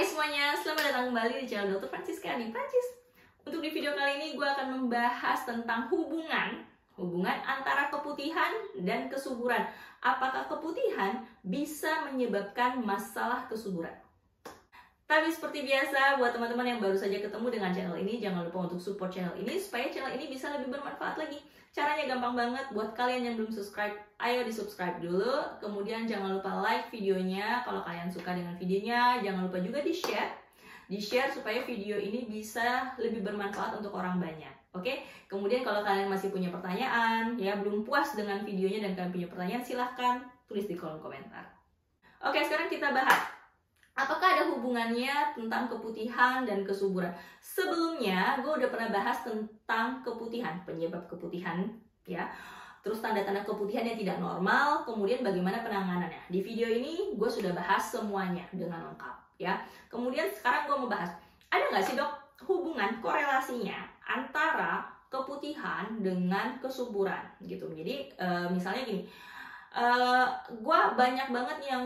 semuanya, selamat datang kembali di channel Dr. Francisca di Prancis. Untuk di video kali ini gue akan membahas tentang hubungan antara keputihan dan kesuburan. Apakah keputihan bisa menyebabkan masalah kesuburan? Tapi seperti biasa, buat teman-teman yang baru saja ketemu dengan channel ini, jangan lupa untuk support channel ini supaya channel ini bisa lebih bermanfaat lagi. Caranya gampang banget, buat kalian yang belum subscribe, ayo di subscribe dulu. Kemudian jangan lupa like videonya kalau kalian suka dengan videonya. Jangan lupa juga di share supaya video ini bisa lebih bermanfaat untuk orang banyak. Oke? Kemudian kalau kalian masih punya pertanyaan, ya belum puas dengan videonya dan kalian punya pertanyaan, silahkan tulis di kolom komentar. Oke, sekarang kita bahas. Apakah ada hubungannya tentang keputihan dan kesuburan? Sebelumnya, gue udah pernah bahas tentang keputihan, penyebab keputihan, ya. Terus tanda-tanda keputihan yang tidak normal, kemudian bagaimana penanganannya. Di video ini, gue sudah bahas semuanya dengan lengkap, ya. Kemudian sekarang gue mau bahas, ada nggak sih dok hubungan, korelasinya antara keputihan dengan kesuburan, gitu. Jadi, misalnya gini, gue banyak banget yang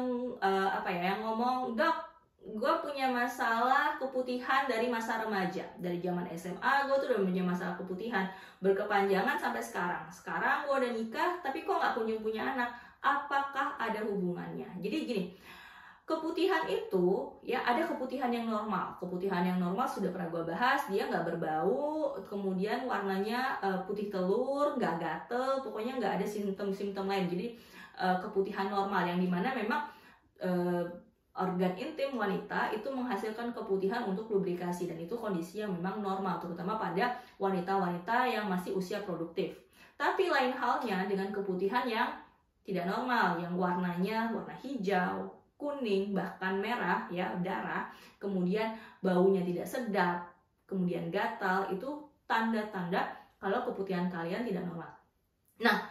yang ngomong, dok, gue punya masalah keputihan dari masa remaja, dari zaman SMA gue tuh udah punya masalah keputihan berkepanjangan sampai sekarang. Sekarang gue udah nikah tapi kok nggak punya anak. Apakah ada hubungannya? Jadi gini, keputihan itu ya ada keputihan yang normal. Keputihan yang normal sudah pernah gue bahas, dia nggak berbau, kemudian warnanya putih telur, nggak gatel, pokoknya nggak ada simptom-simptom lain. Jadi keputihan normal yang dimana memang organ intim wanita itu menghasilkan keputihan untuk lubrikasi, dan itu kondisi yang memang normal terutama pada wanita-wanita yang masih usia produktif. Tapi lain halnya dengan keputihan yang tidak normal, yang warnanya warna hijau, kuning, bahkan merah, ya darah, kemudian baunya tidak sedap, kemudian gatal, itu tanda-tanda kalau keputihan kalian tidak normal. Nah,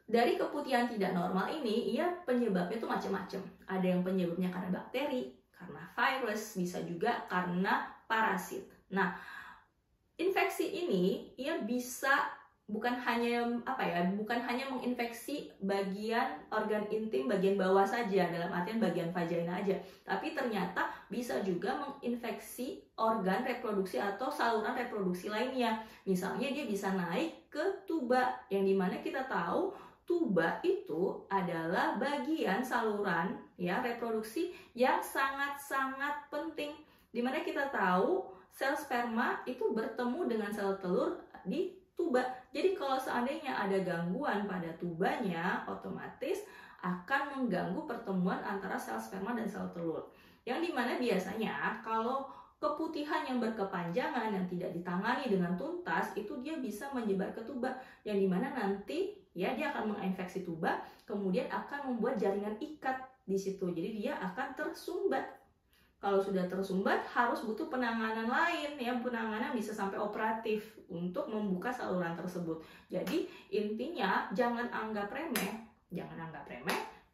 dari keputihan tidak normal ini, penyebabnya itu macam-macam. Ada yang penyebabnya karena bakteri, karena virus, bisa juga karena parasit. Nah, infeksi ini bisa bukan hanya menginfeksi bagian organ intim bagian bawah saja, dalam artian bagian vagina aja, tapi ternyata bisa juga menginfeksi organ reproduksi atau saluran reproduksi lainnya. Misalnya dia bisa naik ke tuba, yang dimana kita tahu tuba itu adalah bagian saluran reproduksi yang sangat-sangat penting, dimana kita tahu sel sperma itu bertemu dengan sel telur di tuba. Jadi kalau seandainya ada gangguan pada tubanya, otomatis akan mengganggu pertemuan antara sel sperma dan sel telur, yang dimana biasanya kalau keputihan yang berkepanjangan yang tidak ditangani dengan tuntas itu dia bisa menyebar ke tuba, yang dimana nanti dia akan menginfeksi tuba, kemudian akan membuat jaringan ikat di situ, jadi dia akan tersumbat. Kalau sudah tersumbat harus butuh penanganan lain, penanganan bisa sampai operatif untuk membuka saluran tersebut. Jadi intinya jangan anggap remeh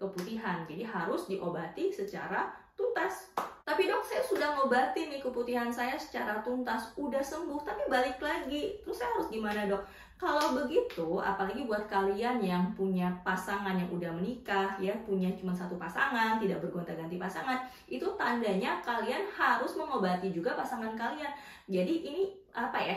keputihan, jadi harus diobati secara tuntas. Tapi dok, saya sudah ngobatin nih keputihan saya secara tuntas, udah sembuh, tapi balik lagi, terus saya harus gimana dok? Kalau begitu, apalagi buat kalian yang punya pasangan yang udah menikah, punya cuma satu pasangan, tidak bergonta-ganti pasangan, itu tandanya kalian harus mengobati juga pasangan kalian. Jadi ini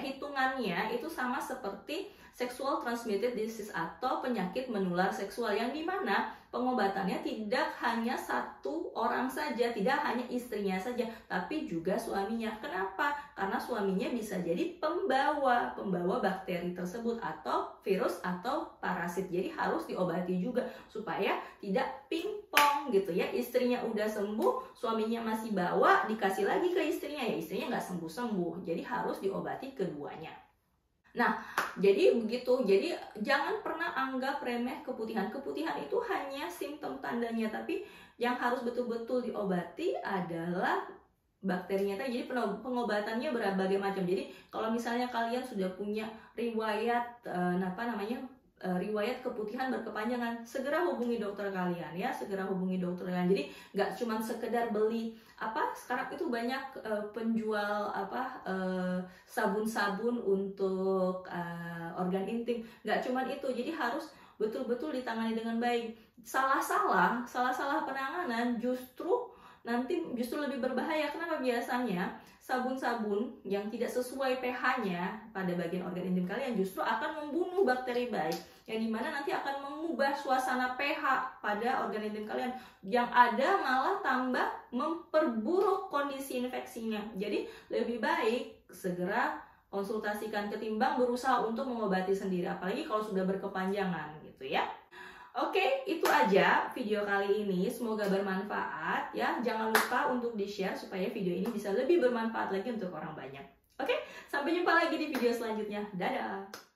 hitungannya itu sama seperti sexual transmitted disease atau penyakit menular seksual, yang dimana pengobatannya tidak hanya satu orang saja, tidak hanya istrinya saja, tapi juga suaminya. Kenapa? Karena suaminya bisa jadi pembawa bakteri tersebut atau virus atau parasit. Jadi harus diobati juga supaya tidak pingpong gitu ya. Istrinya udah sembuh, suaminya masih bawa, dikasih lagi ke istrinya, istrinya nggak sembuh-sembuh. Jadi harus diobati keduanya. Nah, jadi begitu. Jadi jangan pernah anggap remeh keputihan. Keputihan itu hanya simptom tandanya, tapi yang harus betul-betul diobati adalah bakterinya tadi. Jadi pengobatannya berbagai macam. Jadi kalau misalnya kalian sudah punya riwayat riwayat keputihan berkepanjangan, segera hubungi dokter kalian Jadi nggak cuma sekedar beli sekarang itu banyak penjual sabun-sabun untuk organ intim, nggak cuma itu. Jadi harus betul-betul ditangani dengan baik. Salah penanganan justru nanti justru lebih berbahaya. Kenapa? Biasanya sabun-sabun yang tidak sesuai pH-nya pada bagian organ intim kalian justru akan membunuh bakteri baik, yang dimana nanti akan mengubah suasana pH pada organ intim kalian, yang ada malah tambah memperburuk kondisi infeksinya. Jadi lebih baik segera konsultasikan ketimbang berusaha untuk mengobati sendiri, apalagi kalau sudah berkepanjangan gitu ya. Oke, itu aja video kali ini. Semoga bermanfaat ya. Jangan lupa untuk di-share supaya video ini bisa lebih bermanfaat lagi untuk orang banyak. Oke, sampai jumpa lagi di video selanjutnya. Dadah!